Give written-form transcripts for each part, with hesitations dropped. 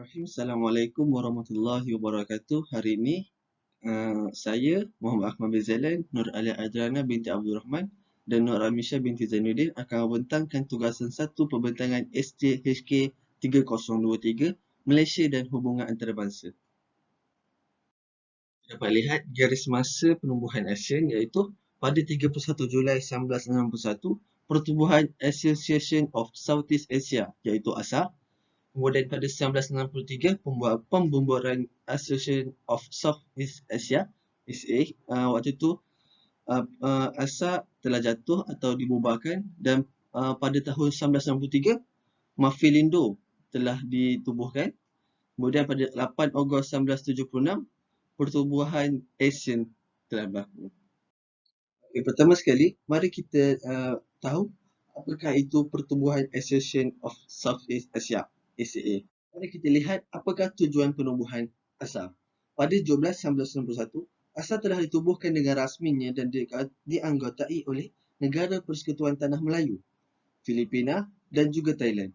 Bismillahirrahmanirrahim. Assalamualaikum warahmatullahi wabarakatuh. Hari ini saya Muhammad Ahmad bin Zailan, Nur Alia Adrana binti Abdul Rahman dan Nur Amisha binti Zainuddin akan membentangkan tugasan 1 pembentangan SJHK 3023 Malaysia dan hubungan antarabangsa. Dapat lihat garis masa penubuhan ASEAN iaitu pada 31 Julai 1961 Pertubuhan Association of Southeast Asia iaitu ASA. Kemudian pada 1963 pembubaran Association of Southeast Asia (ASEA). Waktu itu ASA telah jatuh atau dibubarkan dan pada tahun 1963 Mafilindo telah ditubuhkan. Kemudian pada 8 Ogos 1976 Pertubuhan ASEAN telah berlaku. Okay, pertama sekali mari kita tahu apakah itu Pertubuhan Association of Southeast Asia (ASEA). Mari kita lihat apakah tujuan penubuhan ASA. Pada 1991, ASA telah ditubuhkan dengan rasminya dan dianggotai oleh negara Persekutuan Tanah Melayu, Filipina dan juga Thailand.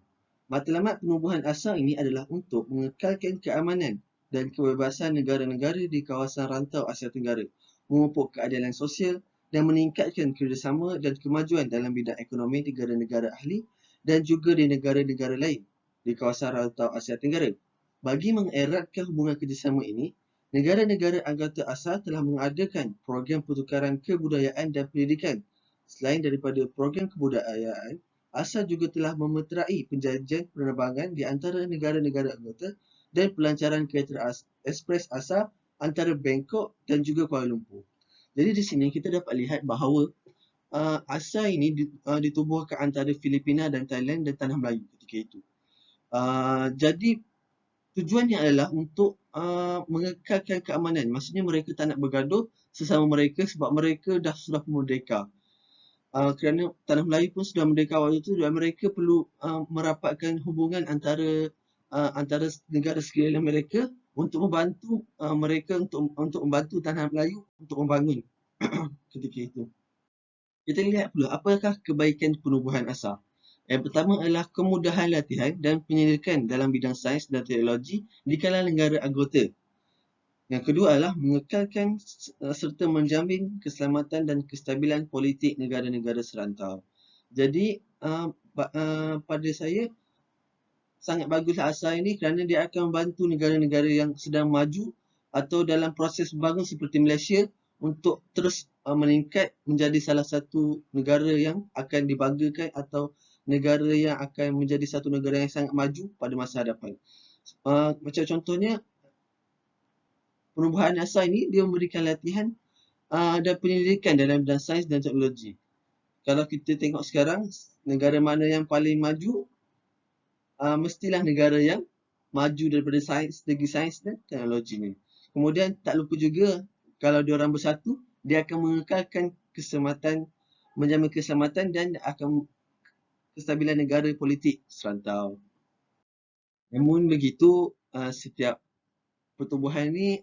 Matlamat penubuhan ASA ini adalah untuk mengekalkan keamanan dan kebebasan negara-negara di kawasan rantau Asia Tenggara, memupuk keadilan sosial dan meningkatkan kerjasama dan kemajuan dalam bidang ekonomi negara-negara ahli dan juga di negara-negara lain di kawasan rantau Asia Tenggara. Bagi mengeratkan hubungan kerjasama ini, negara-negara anggota ASA telah mengadakan program pertukaran kebudayaan dan pendidikan. Selain daripada program kebudayaan, ASA juga telah memeterai penjajian penerbangan di antara negara-negara anggota dan pelancaran kereta ekspres ASA antara Bangkok dan juga Kuala Lumpur. Jadi di sini kita dapat lihat bahawa ASA ini ditubuhkan antara Filipina dan Thailand dan Tanah Melayu ketika itu. Jadi tujuannya adalah untuk mengekalkan keamanan. Maksudnya mereka tak nak bergaduh sesama mereka sebab mereka sudah merdeka. Kerana Tanah Melayu pun sudah merdeka waktu itu dan mereka perlu merapatkan hubungan antara negara sekeliling mereka untuk membantu mereka untuk membantu Tanah Melayu untuk membangun ketika itu. Kita lihat pula apakah kebaikan penubuhan ASA. Yang pertama adalah kemudahan latihan dan penyelidikan dalam bidang sains dan teknologi di kalangan negara anggota. Yang kedua adalah mengekalkan serta menjamin keselamatan dan kestabilan politik negara-negara serantau. Jadi pada saya sangat baguslah ASA ini kerana dia akan membantu negara-negara yang sedang maju atau dalam proses membangun seperti Malaysia untuk terus meningkat menjadi salah satu negara yang akan dibanggakan atau negara yang akan menjadi satu negara yang sangat maju pada masa hadapan. Macam contohnya, penubuhan ASA ini dia memberikan latihan dan penyelidikan dalam bidang sains dan teknologi. Kalau kita tengok sekarang, negara mana yang paling maju, mestilah negara yang maju daripada segi sains dan teknologi ni. Kemudian tak lupa juga kalau diorang bersatu, dia akan mengekalkan keselamatan, menjamin keselamatan dan akan kestabilan negara politik serantau. Namun begitu, setiap pertubuhan ini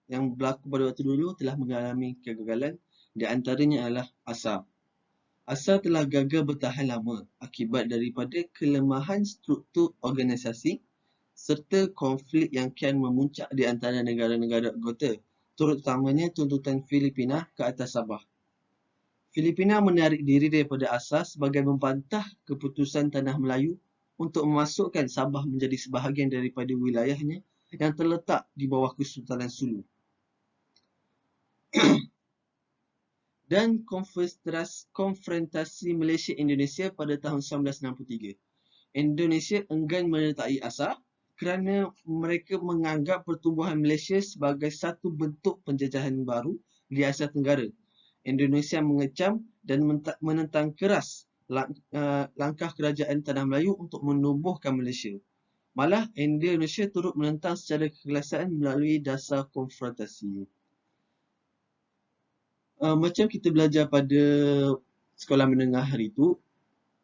yang berlaku pada waktu dulu telah mengalami kegagalan. Di antaranya adalah ASA. ASA telah gagal bertahan lama akibat daripada kelemahan struktur organisasi serta konflik yang kian memuncak di antara negara-negara anggota, terutamanya tuntutan Filipina ke atas Sabah. Filipina menarik diri daripada ASA sebagai membantah keputusan Tanah Melayu untuk memasukkan Sabah menjadi sebahagian daripada wilayahnya yang terletak di bawah Kesultanan Sulu. Dan konfrontasi Malaysia-Indonesia pada tahun 1963. Indonesia enggan menyertai ASA kerana mereka menganggap pertubuhan Malaysia sebagai satu bentuk penjajahan baru di Asia Tenggara. Indonesia mengecam dan menentang keras langkah kerajaan Tanah Melayu untuk menubuhkan Malaysia. Malah Indonesia turut menentang secara kegelasan melalui dasar konfrontasi. Macam kita belajar pada sekolah menengah hari itu,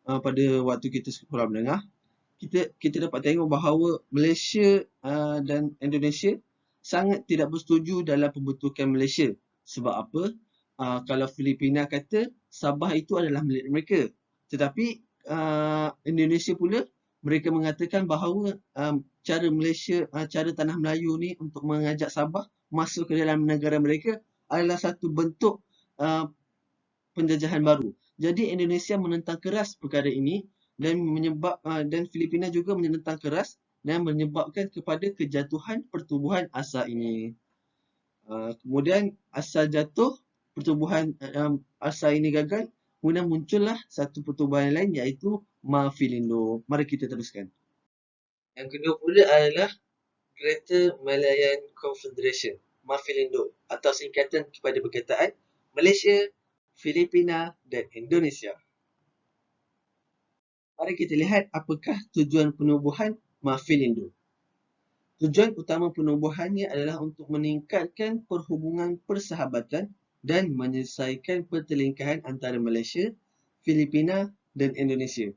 pada waktu kita sekolah menengah, kita dapat tengok bahawa Malaysia dan Indonesia sangat tidak bersetuju dalam pembentukan Malaysia. Sebab apa? Kalau Filipina kata Sabah itu adalah milik mereka, tetapi Indonesia pula mereka mengatakan bahawa cara Malaysia, cara Tanah Melayu ni untuk mengajak Sabah masuk ke dalam negara mereka adalah satu bentuk penjajahan baru. Jadi Indonesia menentang keras perkara ini dan Filipina juga menentang keras dan menyebabkan kepada kejatuhan pertubuhan ASA ini. Kemudian ASA jatuh, pertubuhan ASA ini gagal, kemudian muncullah satu pertubuhan lain iaitu Mafilindo. Mari kita teruskan. Yang kedua pula adalah Greater Malayan Confederation, Mafilindo, atau singkatan kepada perkataan Malaysia, Filipina dan Indonesia. Mari kita lihat apakah tujuan penubuhan Mafilindo. Tujuan utama penubuhannya adalah untuk meningkatkan perhubungan persahabatan dan menyelesaikan pertelingkahan antara Malaysia, Filipina dan Indonesia.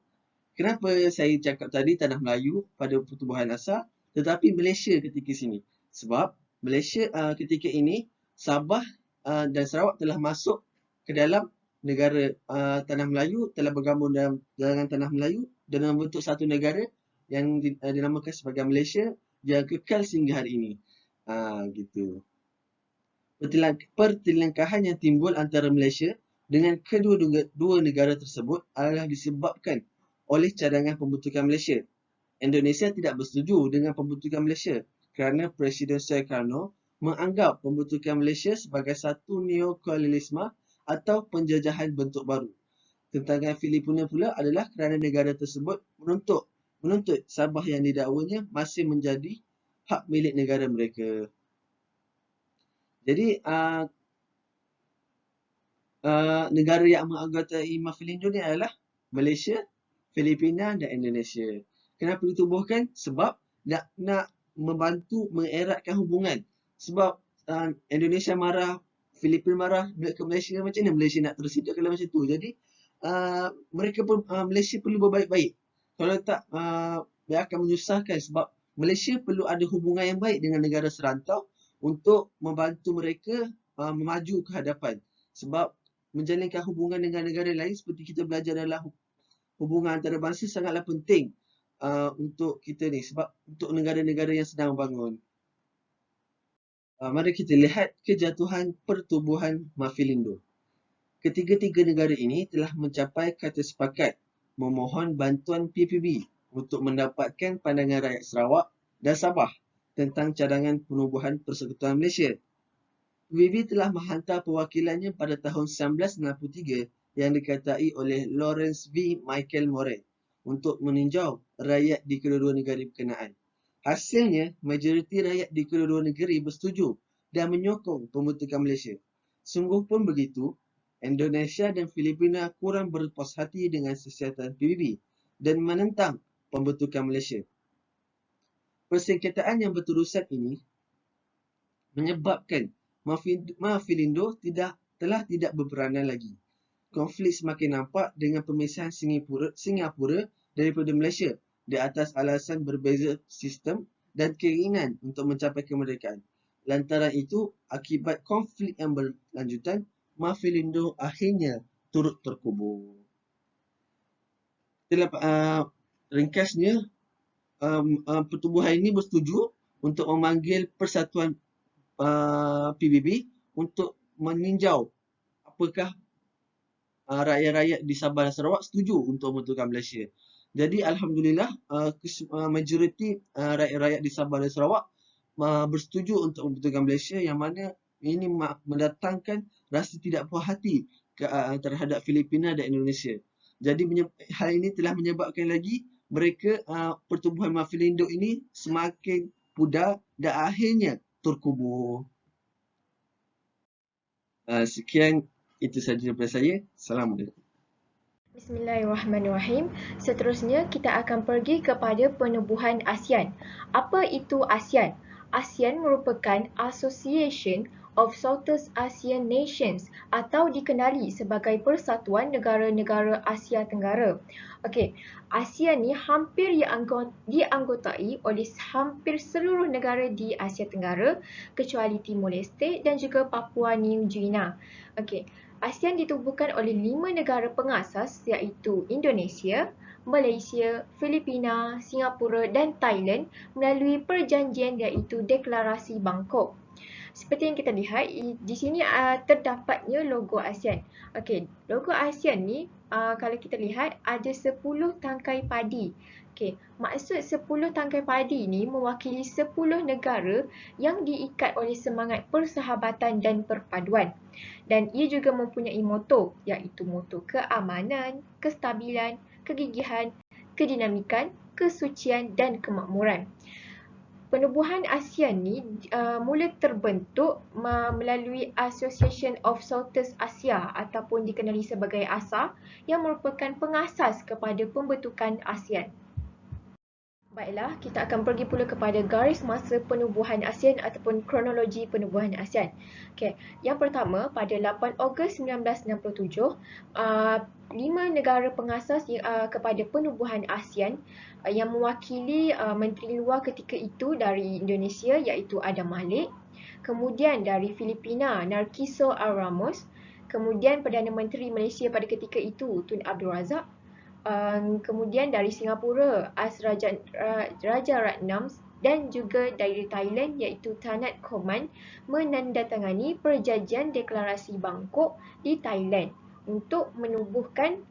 Kenapa saya cakap tadi Tanah Melayu pada pertubuhan asal tetapi Malaysia ketika sini? Sebab Malaysia ketika ini Sabah dan Sarawak telah masuk ke dalam negara Tanah Melayu, telah bergabung dengan Tanah Melayu dan membentuk satu negara yang dinamakan sebagai Malaysia yang kekal sehingga hari ini. Gitu. Pertelingkahan yang timbul antara Malaysia dengan kedua negara tersebut adalah disebabkan oleh cadangan pembentukan Malaysia. Indonesia tidak bersetuju dengan pembentukan Malaysia kerana Presiden Sukarno menganggap pembentukan Malaysia sebagai satu neokolonialisme atau penjajahan bentuk baru. Tentangan Filipina pula adalah kerana negara tersebut menuntut Sabah yang didakwanya masih menjadi hak milik negara mereka. Jadi negara yang menganggotai Mafilindo ni adalah Malaysia, Filipina dan Indonesia. Kenapa ditubuhkan? Sebab nak membantu mengeratkan hubungan. Sebab Indonesia marah, Filipina marah ke Malaysia, macam mana Malaysia nak terus hidup kalau macam tu. Jadi mereka pun Malaysia perlu berbaik-baik. Kalau tak dia akan menyusahkan sebab Malaysia perlu ada hubungan yang baik dengan negara serantau untuk membantu mereka memaju ke hadapan. Sebab menjalinkan hubungan dengan negara lain seperti kita belajar dalam hubungan antarabangsa sangatlah penting untuk kita ni sebab untuk negara-negara yang sedang bangun. Mari kita lihat kejatuhan pertubuhan Mafilindo. Ketiga-tiga negara ini telah mencapai kata sepakat memohon bantuan PBB untuk mendapatkan pandangan rakyat Sarawak dan Sabah tentang cadangan penubuhan Persekutuan Malaysia. PBB telah menghantar perwakilannya pada tahun 1993 yang dikatai oleh Lawrence V. Michael Moret untuk meninjau rakyat di kedua-dua negara berkenaan. Hasilnya, majoriti rakyat di kedua-dua negeri bersetuju dan menyokong pembentukan Malaysia. Sungguh pun begitu, Indonesia dan Filipina kurang berpuas hati dengan siasatan PBB dan menentang pembentukan Malaysia. Persengketaan yang berterusan ini menyebabkan Mafilindo telah tidak berperanan lagi. Konflik semakin nampak dengan pemisahan Singapura daripada Malaysia di atas alasan berbeza sistem dan keinginan untuk mencapai kemerdekaan. Lantaran itu, akibat konflik yang berlanjutan, Mafilindo akhirnya turut terkubur. Ringkasnya, pertubuhan ini bersetuju untuk memanggil Persatuan PBB untuk meninjau apakah rakyat-rakyat di Sabah dan Sarawak setuju untuk membentukkan Malaysia. Jadi Alhamdulillah majoriti rakyat-rakyat di Sabah dan Sarawak bersetuju untuk membentukkan Malaysia yang mana ini mendatangkan rasa tidak puas hati terhadap Filipina dan Indonesia. Jadi hal ini telah menyebabkan lagi mereka pertubuhan Mafilindo ini semakin pudar dan akhirnya terkubur. Sekian itu sahaja daripada saya. Assalamualaikum. Bismillahirrahmanirrahim. Seterusnya kita akan pergi kepada penubuhan ASEAN. Apa itu ASEAN? ASEAN merupakan Association of Southeast Asian Nations atau dikenali sebagai Persatuan Negara-Negara Asia Tenggara. Okey, ASEAN ni hampir dianggotai oleh hampir seluruh negara di Asia Tenggara kecuali Timor Leste dan juga Papua New Guinea. Okey, ASEAN ditubuhkan oleh 5 negara pengasas iaitu Indonesia, Malaysia, Filipina, Singapura dan Thailand melalui perjanjian iaitu Deklarasi Bangkok. Seperti yang kita lihat, di sini terdapatnya logo ASEAN. Okey, logo ASEAN ni kalau kita lihat ada 10 tangkai padi. Okey, maksud 10 tangkai padi ni mewakili 10 negara yang diikat oleh semangat persahabatan dan perpaduan. Dan ia juga mempunyai moto, iaitu moto keamanan, kestabilan, kegigihan, kedinamikan, kesucian dan kemakmuran. Penubuhan ASEAN ni mula terbentuk melalui Association of Southeast Asia ataupun dikenali sebagai ASA yang merupakan pengasas kepada pembentukan ASEAN. Baiklah, kita akan pergi pula kepada garis masa penubuhan ASEAN ataupun kronologi penubuhan ASEAN. Okey, yang pertama pada 8 Ogos 1967, 5 negara pengasas kepada penubuhan ASEAN yang mewakili Menteri Luar ketika itu dari Indonesia iaitu Adam Malik, kemudian dari Filipina Narciso R. Ramos, kemudian Perdana Menteri Malaysia pada ketika itu Tun Abdul Razak, kemudian dari Singapura Raja Ratnam dan juga dari Thailand iaitu Tanat Koman menandatangani perjanjian Deklarasi Bangkok di Thailand untuk menubuhkan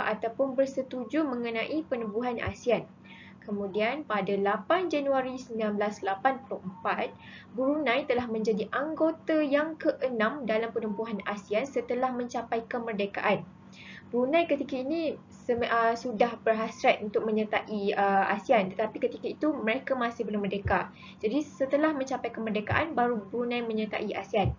ataupun bersetuju mengenai penubuhan ASEAN. Kemudian pada 8 Januari 1984, Brunei telah menjadi anggota yang ke-6 dalam penubuhan ASEAN setelah mencapai kemerdekaan. Brunei ketika ini sudah berhasrat untuk menyertai ASEAN, tetapi ketika itu mereka masih belum merdeka. Jadi setelah mencapai kemerdekaan baru Brunei menyertai ASEAN.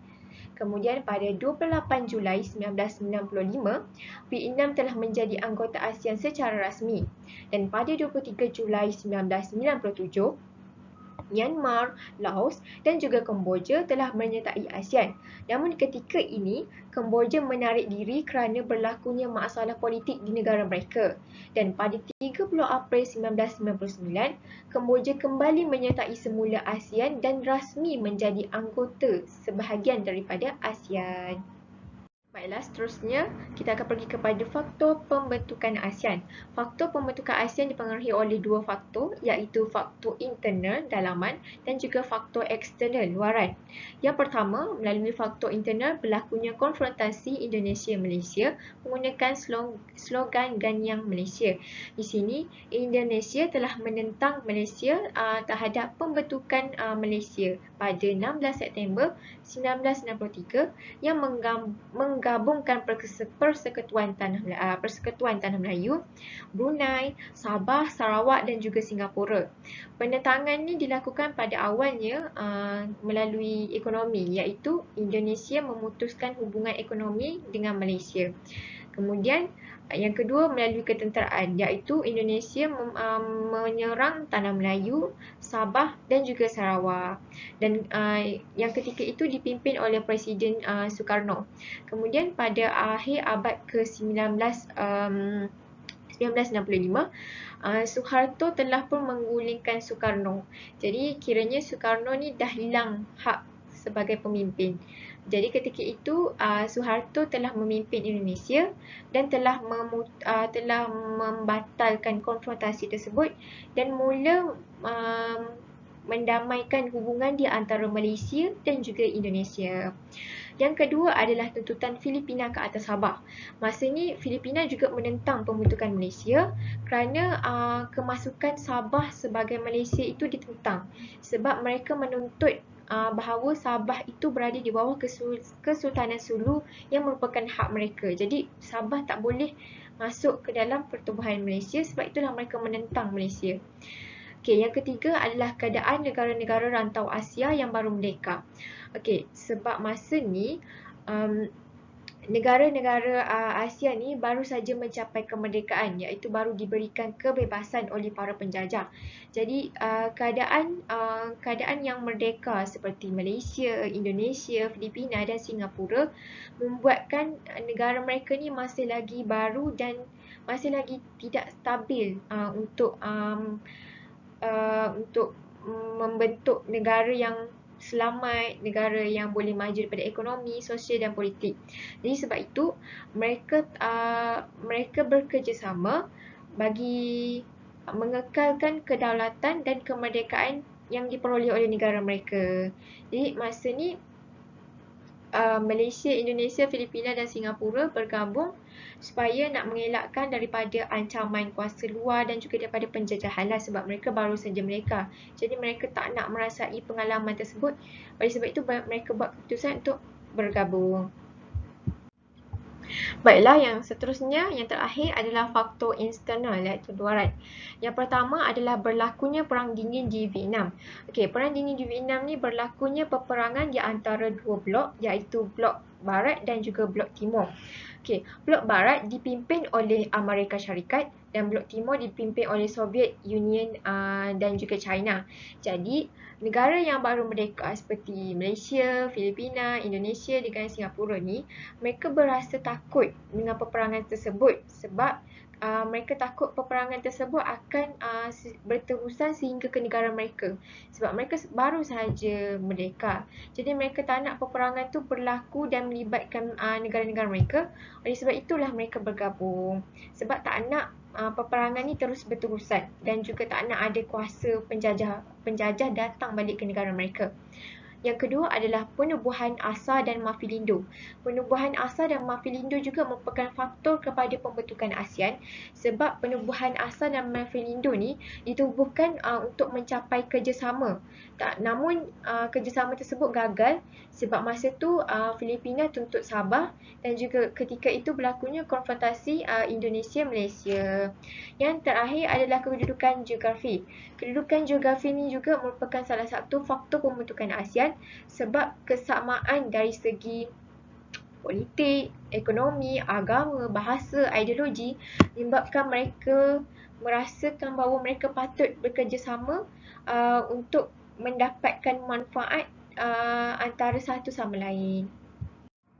Kemudian pada 28 Julai 1995, Vietnam telah menjadi anggota ASEAN secara rasmi. Dan pada 23 Julai 1997, Myanmar, Laos dan juga Kemboja telah menyertai ASEAN. Namun ketika ini, Kemboja menarik diri kerana berlakunya masalah politik di negara mereka. Dan pada 30 April 1999, Kemboja kembali menyertai semula ASEAN dan rasmi menjadi anggota sebahagian daripada ASEAN. Baiklah, seterusnya kita akan pergi kepada faktor pembentukan ASEAN. Faktor pembentukan ASEAN dipengaruhi oleh dua faktor, iaitu faktor internal dalaman dan juga faktor eksternal luaran. Yang pertama, melalui faktor internal berlakunya konfrontasi Indonesia-Malaysia menggunakan slogan Ganyang Malaysia. Di sini, Indonesia telah menentang Malaysia terhadap pembentukan Malaysia pada 16 September 1963 yang menggabungkan Persekutuan Tanah Melayu, Brunei, Sabah, Sarawak dan juga Singapura. Penentangan ini dilakukan pada awalnya melalui ekonomi, iaitu Indonesia memutuskan hubungan ekonomi dengan Malaysia. Kemudian yang kedua melalui ketenteraan, iaitu Indonesia menyerang Tanah Melayu, Sabah dan juga Sarawak. Dan yang ketika itu dipimpin oleh Presiden Sukarno. Kemudian pada akhir abad ke-19 1965, Suharto telah pun menggulingkan Sukarno. Jadi kiranya Sukarno ni dah hilang hak sebagai pemimpin. Jadi ketika itu Suharto telah memimpin Indonesia dan telah membatalkan konfrontasi tersebut dan mula mendamaikan hubungan di antara Malaysia dan juga Indonesia. Yang kedua adalah tuntutan Filipina ke atas Sabah. Masa ini Filipina juga menentang pembentukan Malaysia kerana kemasukan Sabah sebagai Malaysia itu ditentang sebab mereka menuntut bahawa Sabah itu berada di bawah Kesultanan Sulu yang merupakan hak mereka. Jadi Sabah tak boleh masuk ke dalam pertubuhan Malaysia, sebab itulah mereka menentang Malaysia. Okey, yang ketiga adalah keadaan negara-negara rantau Asia yang baru merdeka. Okey, sebab masa ni negara-negara Asia ni baru saja mencapai kemerdekaan, iaitu baru diberikan kebebasan oleh para penjajah. Jadi keadaan yang merdeka seperti Malaysia, Indonesia, Filipina dan Singapura membuatkan negara mereka ni masih lagi baru dan masih lagi tidak stabil untuk membentuk negara yang selamat, negara yang boleh maju daripada ekonomi, sosial dan politik. Jadi sebab itu mereka bekerjasama bagi mengekalkan kedaulatan dan kemerdekaan yang diperoleh oleh negara mereka. Jadi masa ni Malaysia, Indonesia, Filipina dan Singapura bergabung supaya nak mengelakkan daripada ancaman kuasa luar dan juga daripada penjajahan lah, sebab mereka baru saja mereka. Jadi mereka tak nak merasai pengalaman tersebut. Oleh sebab itu mereka buat keputusan untuk bergabung. Baiklah, yang seterusnya, yang terakhir adalah faktor eksternal iaitu luaran. Yang pertama adalah berlakunya Perang Dingin di Vietnam. Okey, Perang Dingin di Vietnam ni berlakunya peperangan di antara dua blok, iaitu blok Barat dan juga blok Timur. Okey, blok Barat dipimpin oleh Amerika Syarikat dan blok Timur dipimpin oleh Soviet Union dan juga China. Jadi, negara yang baru merdeka seperti Malaysia, Filipina, Indonesia dengan Singapura ni, mereka berasa takut dengan peperangan tersebut sebab mereka takut peperangan tersebut akan berterusan sehingga ke negara mereka, sebab mereka baru sahaja merdeka. Jadi mereka tak nak peperangan tu berlaku dan melibatkan negara-negara mereka. Oleh sebab itulah mereka bergabung, sebab tak nak peperangan ni terus berterusan dan juga tak nak ada kuasa penjajah datang balik ke negara mereka. Yang kedua adalah penubuhan ASA dan Mafilindo. Penubuhan ASA dan Mafilindo juga merupakan faktor kepada pembentukan ASEAN, sebab penubuhan ASA dan Mafilindo ni ditubuhkan untuk mencapai kerjasama. Namun kerjasama tersebut gagal sebab masa tu Filipina tuntut Sabah dan juga ketika itu berlakunya konfrontasi Indonesia-Malaysia. Yang terakhir adalah kedudukan geografi. Kedudukan geografi ini juga merupakan salah satu faktor pembentukan ASEAN sebab kesamaan dari segi politik, ekonomi, agama, bahasa, ideologi menyebabkan mereka merasakan bahawa mereka patut bekerjasama untuk mendapatkan manfaat antara satu sama lain.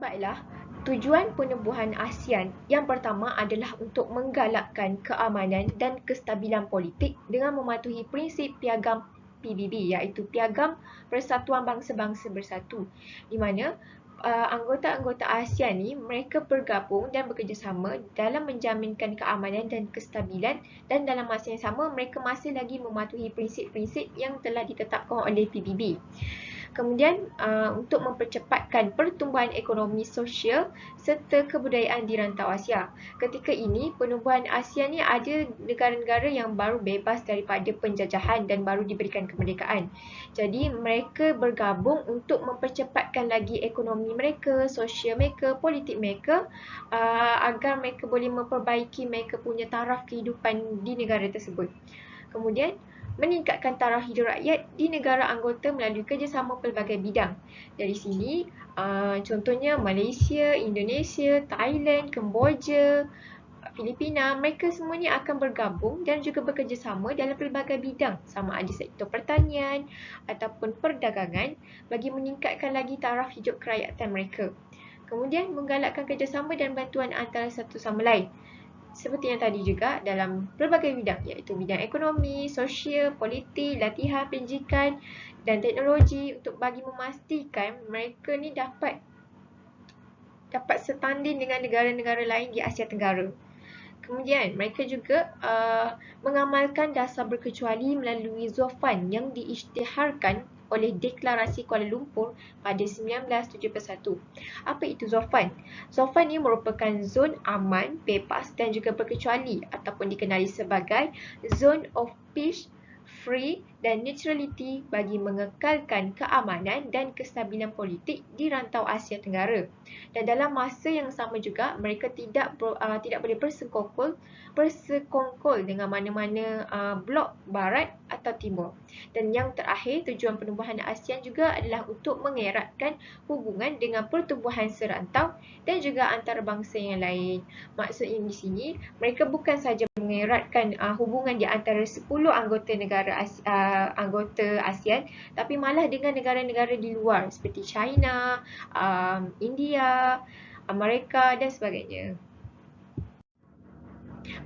Baiklah, tujuan penubuhan ASEAN yang pertama adalah untuk menggalakkan keamanan dan kestabilan politik dengan mematuhi prinsip piagam PBB, iaitu Piagam Persatuan Bangsa-Bangsa Bersatu, di mana anggota-anggota ASEAN ni mereka bergabung dan bekerjasama dalam menjaminkan keamanan dan kestabilan, dan dalam masa yang sama mereka masih lagi mematuhi prinsip-prinsip yang telah ditetapkan oleh PBB. Kemudian untuk mempercepatkan pertumbuhan ekonomi sosial serta kebudayaan di rantau Asia. Ketika ini penubuhan ASEAN ni ada negara-negara yang baru bebas daripada penjajahan dan baru diberikan kemerdekaan. Jadi mereka bergabung untuk mempercepatkan lagi ekonomi mereka, sosial mereka, politik mereka agar mereka boleh memperbaiki mereka punya taraf kehidupan di negara tersebut. Kemudian meningkatkan taraf hidup rakyat di negara anggota melalui kerjasama pelbagai bidang. Dari sini, contohnya Malaysia, Indonesia, Thailand, Kemboja, Filipina, mereka semuanya akan bergabung dan juga bekerjasama dalam pelbagai bidang, sama ada sektor pertanian ataupun perdagangan, bagi meningkatkan lagi taraf hidup kerakyatan mereka. Kemudian menggalakkan kerjasama dan bantuan antara satu sama lain. Seperti yang tadi juga dalam pelbagai bidang, iaitu bidang ekonomi, sosial, politik, latihan, pendidikan dan teknologi, untuk bagi memastikan mereka ni dapat setanding dengan negara-negara lain di Asia Tenggara. Kemudian mereka juga mengamalkan dasar berkecuali melalui Zoufan yang diisytiharkan oleh Deklarasi Kuala Lumpur pada 1971. Apa itu Zoufan? Zoufan ini merupakan zon aman, bebas dan juga berkecuali, ataupun dikenali sebagai Zone of Peace, Free dan Neutrality, bagi mengekalkan keamanan dan kestabilan politik di rantau Asia Tenggara. Dan dalam masa yang sama juga mereka tidak boleh bersekongkol dengan mana-mana blok Barat atau Timur. Dan yang terakhir, tujuan penubuhan ASEAN juga adalah untuk mengeratkan hubungan dengan pertubuhan serantau dan juga antarabangsa yang lain. Maksudnya di sini mereka bukan sahaja mengeratkan hubungan di antara 10 anggota negara anggota ASEAN, tapi malah dengan negara-negara di luar seperti China, India, Amerika dan sebagainya.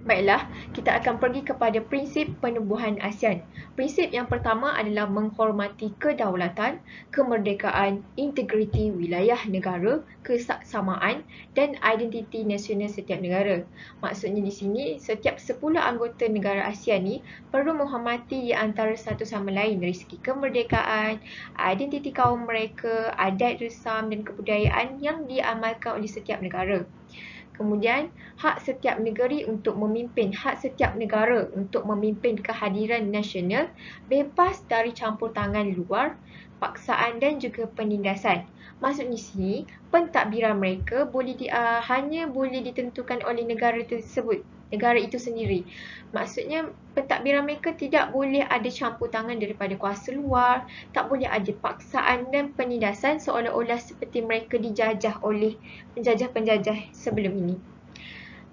Baiklah, kita akan pergi kepada prinsip penubuhan ASEAN. Prinsip yang pertama adalah menghormati kedaulatan, kemerdekaan, integriti wilayah negara, kesamaan dan identiti nasional setiap negara. Maksudnya di sini, setiap 10 anggota negara ASEAN ni perlu menghormati di antara satu sama lain dari segi kemerdekaan, identiti kaum mereka, adat resam dan kebudayaan yang diamalkan oleh setiap negara. Kemudian, hak setiap negeri untuk memimpin, hak setiap negara untuk memimpin kehadiran nasional bebas dari campur tangan luar, paksaan dan juga penindasan. Maksudnya sini, pentadbiran mereka hanya boleh ditentukan oleh negara tersebut, negara itu sendiri. Maksudnya, pentadbiran mereka tidak boleh ada campur tangan daripada kuasa luar, tak boleh ada paksaan dan penindasan seolah-olah seperti mereka dijajah oleh penjajah-penjajah sebelum ini.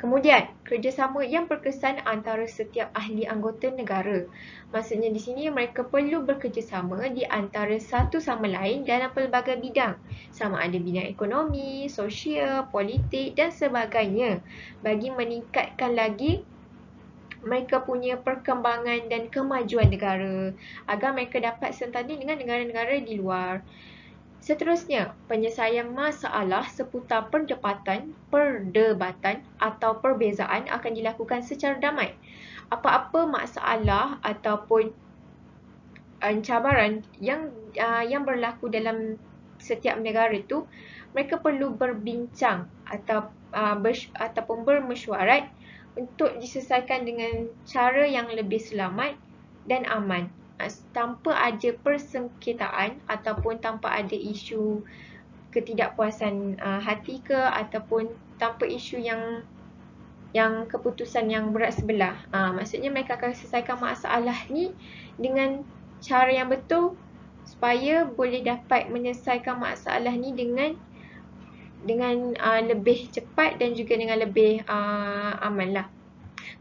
Kemudian, kerjasama yang berkesan antara setiap ahli anggota negara. Maksudnya di sini mereka perlu bekerjasama di antara satu sama lain dalam pelbagai bidang. Sama ada bidang ekonomi, sosial, politik dan sebagainya. Bagi meningkatkan lagi mereka punya perkembangan dan kemajuan negara agar mereka dapat sentading dengan negara-negara di luar. Seterusnya, penyelesaian masalah seputar perdebatan atau perbezaan akan dilakukan secara damai. Apa-apa masalah ataupun cabaran yang berlaku dalam setiap negara itu, mereka perlu berbincang ataupun bermesyuarat untuk diselesaikan dengan cara yang lebih selamat dan aman, tanpa ada persengketaan ataupun tanpa ada isu ketidakpuasan hati ke ataupun tanpa isu yang keputusan yang berat sebelah. Maksudnya mereka akan selesaikan masalah ni dengan cara yang betul supaya boleh dapat menyelesaikan masalah ni dengan lebih cepat dan juga dengan lebih aman lah.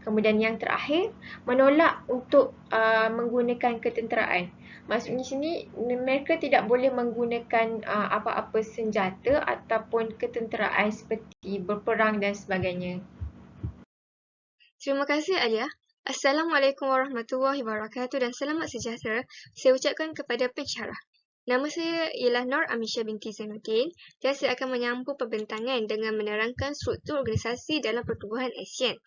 Kemudian yang terakhir, menolak untuk menggunakan ketenteraan. Maksudnya sini, mereka tidak boleh menggunakan apa-apa senjata ataupun ketenteraan seperti berperang dan sebagainya. Terima kasih Alia. Assalamualaikum warahmatullahi wabarakatuh dan selamat sejahtera saya ucapkan kepada pensyarah. Nama saya ialah Nur Amisha binti Zainuddin dan saya akan menyambung pembentangan dengan menerangkan struktur organisasi dalam Pertubuhan ASEAN.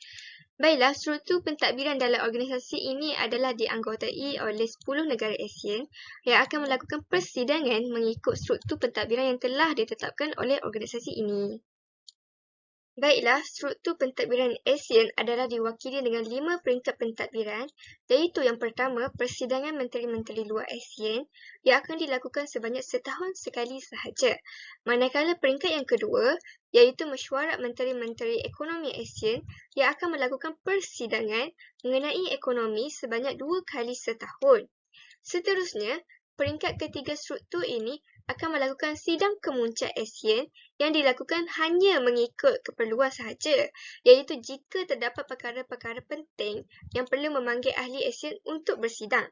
Baiklah, struktur pentadbiran dalam organisasi ini adalah dianggotai oleh 10 negara ASEAN yang akan melakukan persidangan mengikut struktur pentadbiran yang telah ditetapkan oleh organisasi ini. Baiklah, struktur pentadbiran ASEAN adalah diwakili dengan 5 peringkat pentadbiran, iaitu yang pertama, persidangan Menteri-Menteri Luar ASEAN yang akan dilakukan sebanyak setahun sekali sahaja. Manakala peringkat yang kedua, iaitu mesyuarat Menteri-Menteri Ekonomi ASEAN yang akan melakukan persidangan mengenai ekonomi sebanyak 2 kali setahun. Seterusnya, peringkat ketiga struktur ini akan melakukan sidang kemuncak ASEAN yang dilakukan hanya mengikut keperluan sahaja, iaitu jika terdapat perkara-perkara penting yang perlu memanggil ahli ASEAN untuk bersidang.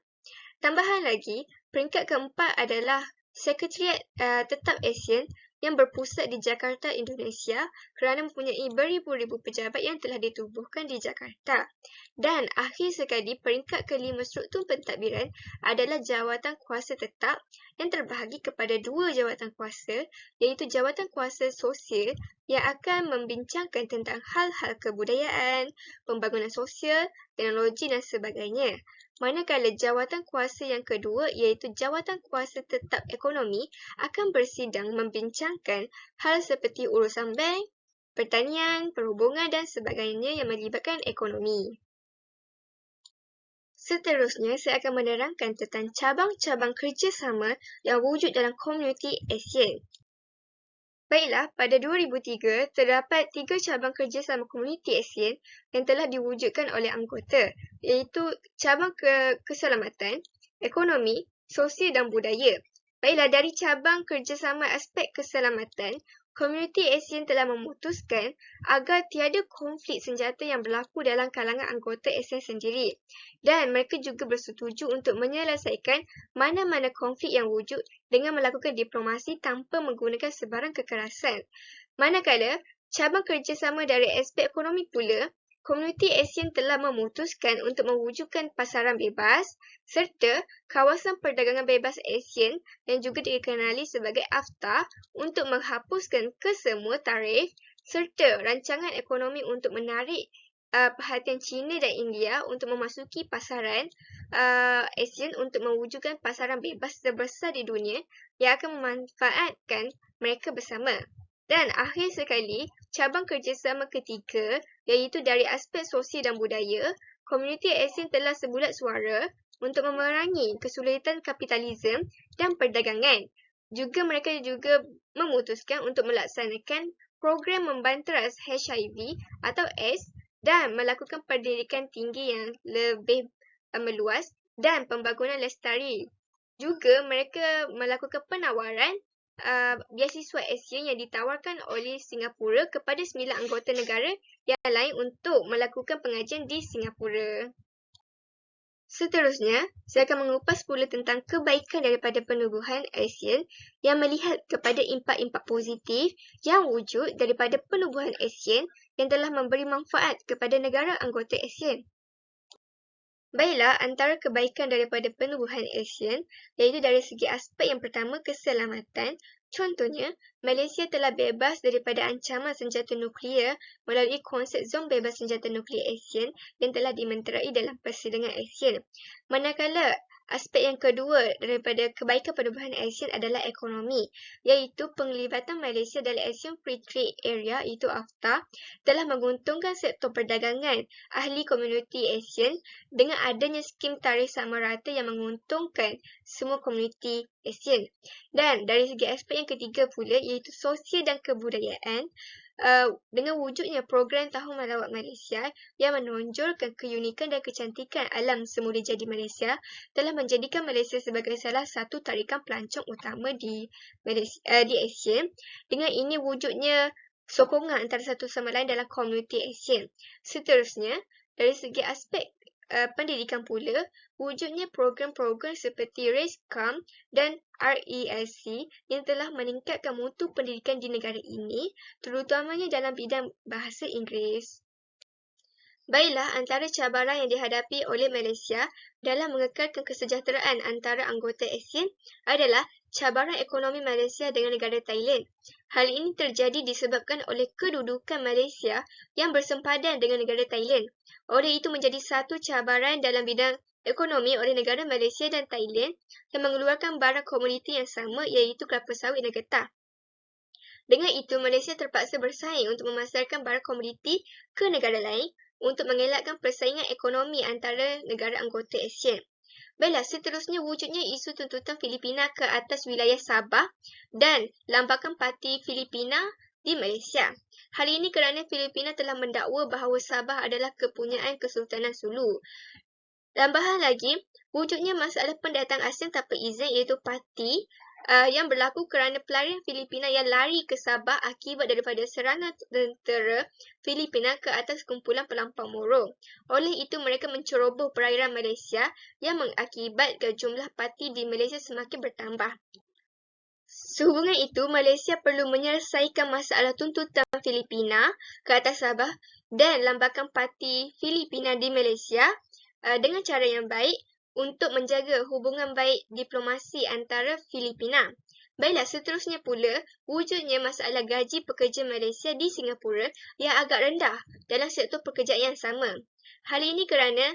Tambahan lagi, peringkat keempat adalah Sekretariat Tetap ASEAN yang berpusat di Jakarta, Indonesia kerana mempunyai beribu-ribu pejabat yang telah ditubuhkan di Jakarta. Dan akhir sekali, peringkat kelima struktur pentadbiran adalah Jawatan Kuasa Tetap yang terbahagi kepada 2 jawatan kuasa, iaitu Jawatan Kuasa Sosial yang akan membincangkan tentang hal-hal kebudayaan, pembangunan sosial, teknologi dan sebagainya. Manakala jawatan kuasa yang kedua iaitu Jawatan Kuasa Tetap Ekonomi akan bersidang membincangkan hal seperti urusan bank, pertanian, perhubungan dan sebagainya yang melibatkan ekonomi. Seterusnya, saya akan menerangkan tentang cabang-cabang kerjasama yang wujud dalam komuniti ASEAN. Baiklah, pada 2003, terdapat 3 cabang kerjasama komuniti ASEAN yang telah diwujudkan oleh anggota, iaitu cabang keselamatan, ekonomi, sosial dan budaya. Baiklah, dari cabang kerjasama aspek keselamatan, komuniti ASEAN telah memutuskan agar tiada konflik senjata yang berlaku dalam kalangan anggota ASEAN sendiri. Dan mereka juga bersetuju untuk menyelesaikan mana-mana konflik yang wujud dengan melakukan diplomasi tanpa menggunakan sebarang kekerasan. Manakala, cabang kerjasama dari aspek ekonomi pula Komuniti ASEAN telah memutuskan untuk mewujudkan pasaran bebas serta kawasan perdagangan bebas ASEAN yang juga dikenali sebagai AFTA untuk menghapuskan kesemua tarif serta rancangan ekonomi untuk menarik perhatian China dan India untuk memasuki pasaran ASEAN untuk mewujudkan pasaran bebas terbesar di dunia yang akan memanfaatkan mereka bersama. Dan akhir sekali, cabang kerjasama ketiga iaitu dari aspek sosial dan budaya, komuniti ASEAN telah sebulat suara untuk memerangi kesulitan kapitalisme dan perdagangan. Mereka juga memutuskan untuk melaksanakan program membanteras HIV atau AIDS dan melakukan pendidikan tinggi yang lebih meluas dan pembangunan lestari. Juga mereka melakukan penawaran beasiswa ASEAN yang ditawarkan oleh Singapura kepada 9 anggota negara yang lain untuk melakukan pengajian di Singapura. Seterusnya, saya akan mengupas pula tentang kebaikan daripada penubuhan ASEAN yang melihat kepada impak-impak positif yang wujud daripada penubuhan ASEAN yang telah memberi manfaat kepada negara anggota ASEAN. Baiklah, antara kebaikan daripada penubuhan ASEAN iaitu dari segi aspek yang pertama, keselamatan. Contohnya, Malaysia telah bebas daripada ancaman senjata nuklear melalui konsep zon bebas senjata nuklear ASEAN yang telah dimeterai dalam Persidangan ASEAN. Manakala aspek yang kedua daripada kebaikan penubuhan ASEAN adalah ekonomi, iaitu penglibatan Malaysia dalam ASEAN Free Trade Area iaitu AFTA telah menguntungkan sektor perdagangan ahli komuniti ASEAN dengan adanya skim tarif sama rata yang menguntungkan semua komuniti ASEAN. Dan dari segi aspek yang ketiga pula iaitu sosial dan kebudayaan, dengan wujudnya program Tahun Melawat Malaysia yang menonjolkan keunikan dan kecantikan alam semula jadi Malaysia telah menjadikan Malaysia sebagai salah satu tarikan pelancong utama di ASEAN. Dengan ini wujudnya sokongan antara satu sama lain dalam komuniti ASEAN. Seterusnya, dari segi aspek pendidikan pula, wujudnya program-program seperti RACE-CAM dan RESC yang telah meningkatkan mutu pendidikan di negara ini, terutamanya dalam bidang bahasa Inggeris. Baiklah, antara cabaran yang dihadapi oleh Malaysia dalam mengekalkan kesejahteraan antara anggota ASEAN adalah cabaran ekonomi Malaysia dengan negara Thailand. Hal ini terjadi disebabkan oleh kedudukan Malaysia yang bersempadan dengan negara Thailand. Oleh itu menjadi satu cabaran dalam bidang ekonomi oleh negara Malaysia dan Thailand yang mengeluarkan barang komoditi yang sama iaitu kelapa sawit dan getah. Dengan itu, Malaysia terpaksa bersaing untuk memasarkan barang komoditi ke negara lain untuk mengelakkan persaingan ekonomi antara negara anggota ASEAN. Baiklah, seterusnya wujudnya isu tuntutan Filipina ke atas wilayah Sabah dan lambakan parti Filipina di Malaysia. Hal ini kerana Filipina telah mendakwa bahawa Sabah adalah kepunyaan Kesultanan Sulu. Tambahan lagi, wujudnya masalah pendatang asing tanpa izin iaitu parti yang berlaku kerana pelarian Filipina yang lari ke Sabah akibat daripada serangan tentera Filipina ke atas kumpulan pelampau Moro. Oleh itu, mereka menceroboh perairan Malaysia yang mengakibatkan jumlah parti di Malaysia semakin bertambah. Sehubungan itu, Malaysia perlu menyelesaikan masalah tuntutan Filipina ke atas Sabah dan lambakan parti Filipina di Malaysia dengan cara yang baik untuk menjaga hubungan baik diplomasi antara Filipina. Baiklah, seterusnya pula, wujudnya masalah gaji pekerja Malaysia di Singapura yang agak rendah dalam sektor pekerjaan yang sama. Hal ini kerana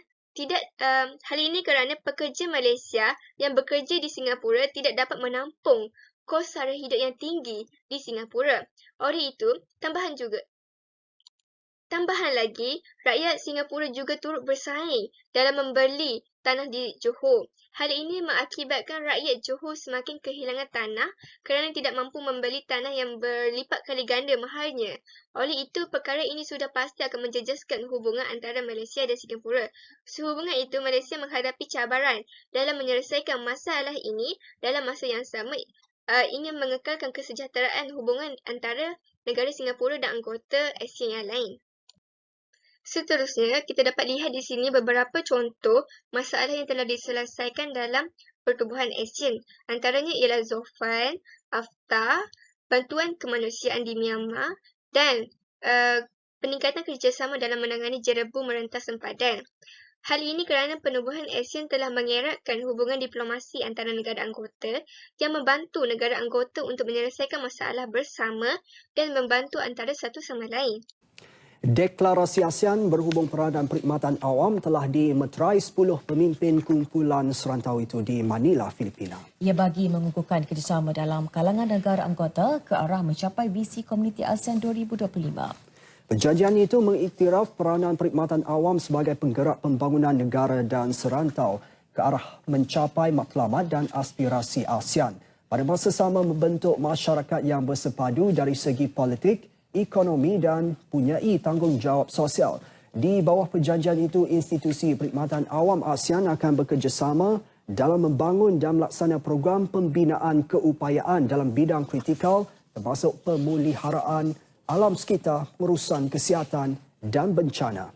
pekerja Malaysia yang bekerja di Singapura tidak dapat menampung kos sara hidup yang tinggi di Singapura. Oleh itu, Tambahan lagi, rakyat Singapura juga turut bersaing dalam membeli tanah di Johor. Hal ini mengakibatkan rakyat Johor semakin kehilangan tanah kerana tidak mampu membeli tanah yang berlipat kali ganda mahalnya. Oleh itu, perkara ini sudah pasti akan menjejaskan hubungan antara Malaysia dan Singapura. Sehubungan itu, Malaysia menghadapi cabaran dalam menyelesaikan masalah ini dalam masa yang sama ingin mengekalkan kesejahteraan hubungan antara negara Singapura dan anggota ASEAN yang lain. Seterusnya, kita dapat lihat di sini beberapa contoh masalah yang telah diselesaikan dalam pertubuhan ASEAN. Antaranya ialah Zoufan, AFTA, bantuan kemanusiaan di Myanmar dan peningkatan kerjasama dalam menangani jerebu merentas sempadan. Hal ini kerana penubuhan ASEAN telah mengeratkan hubungan diplomasi antara negara anggota yang membantu negara anggota untuk menyelesaikan masalah bersama dan membantu antara satu sama lain. Deklarasi ASEAN berhubung peranan perkhidmatan awam telah dimeterai 10 pemimpin kumpulan serantau itu di Manila, Filipina. Ia bagi mengukuhkan kerjasama dalam kalangan negara anggota ke arah mencapai visi Komuniti ASEAN 2025. Perjanjian itu mengiktiraf peranan perkhidmatan awam sebagai penggerak pembangunan negara dan serantau ke arah mencapai matlamat dan aspirasi ASEAN. Pada masa sama membentuk masyarakat yang bersepadu dari segi politik, ekonomi dan punyai tanggungjawab sosial. Di bawah perjanjian itu, institusi perkhidmatan awam ASEAN akan bekerjasama dalam membangun dan melaksana program pembinaan keupayaan dalam bidang kritikal termasuk pemuliharaan alam sekitar, urusan kesihatan dan bencana.